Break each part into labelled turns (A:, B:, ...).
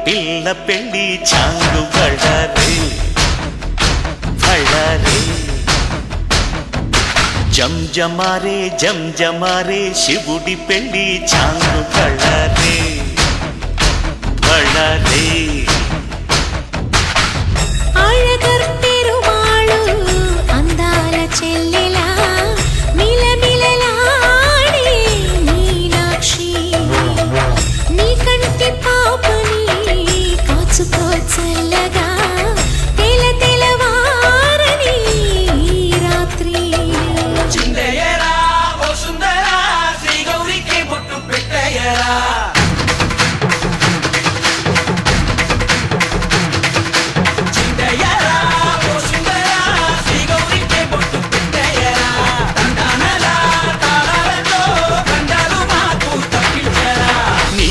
A: పిల్ల పెళ్ళి చాంగు బళ్ళారే బళ్ళారే జంజమారే జంజమారే శివుడి పెళ్ళి చాంగు బళ్ళారే బళ్ళారే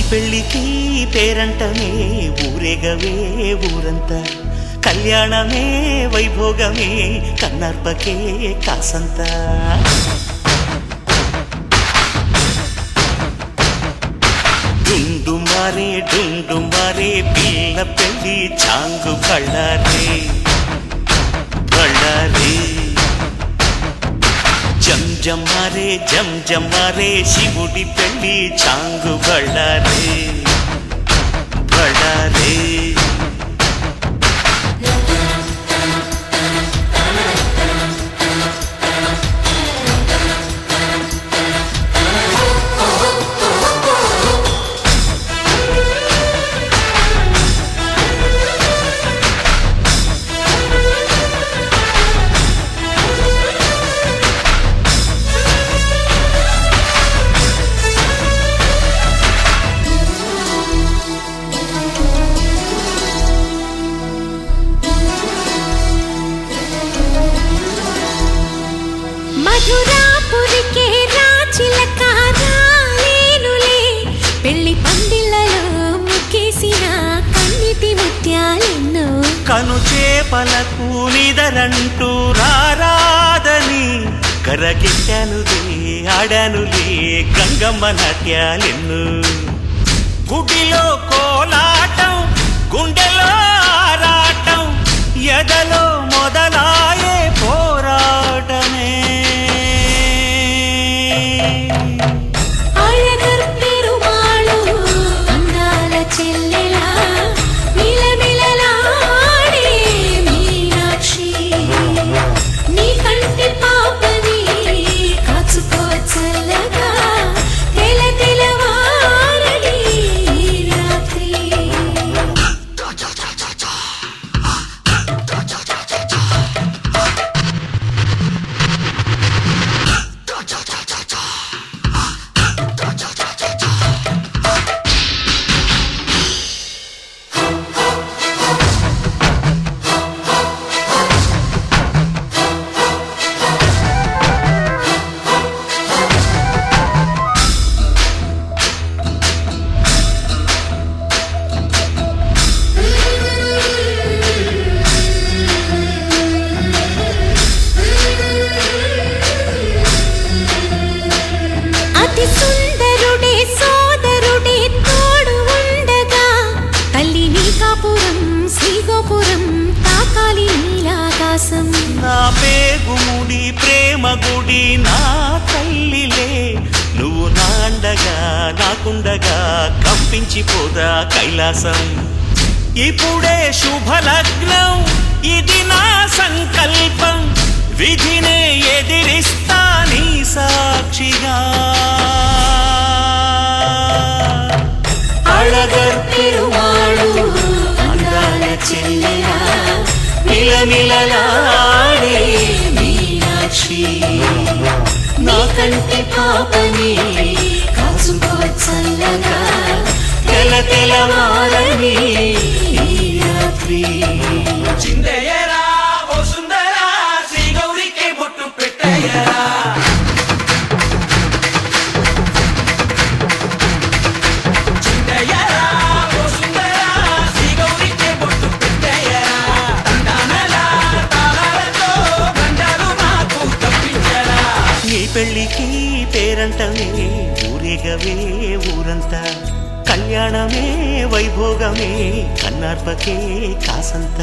A: పెళ్ళికి పేరంటమే ఊరేగవే ఊరంతా కళ్యాణమే వైభోగమే కన్నార్పకే కాసంతా డుండుమారే డుండుమారే పిల్ల పెళ్ళి చాంగు బళ్ళారే బళ్ళారే జంజమారే జంజమారే శివుడి పెళ్ళి చాంగు బళ్ళారే బళ్ళారే కను చేపలకు నిదరంటూ రారాదని కరగిట్టానులే ఆడానులే గంగమ్మ నాట్యాలెన్ను గుడిలో కోలాటం గుండెలో ఆరాటం ఎదలో మొదలాయే పోరాటమే నా పేగుముడి ప్రేమ గుడి నా తల్లిలే నువ్వు నాండగా నాకుండగా కంపించిపోదా కైలాసం ఇప్పుడే శుభలగ్నం ఇది నా సంకల్పం విధినే ఎదిరిస్తా నీ సాక్షిగా అళగర్ పెరుమాళు అందాల చెల్లెలా మిలమిలలాడే మీనాక్షి నా కంటి పాపని కాచుకో చల్లగా తెల తెలవారని రాత్రి చిందయ్యరా ఓ సుందరా శ్రీ గౌరికి బొట్టు పెట్టయ్యరా పెళ్ళికి పేరంటమే ఊరేగవే ఊరంతా కళ్యాణ
B: కళ్యాణమే వైభోగమే కన్నార్పకే కాసంత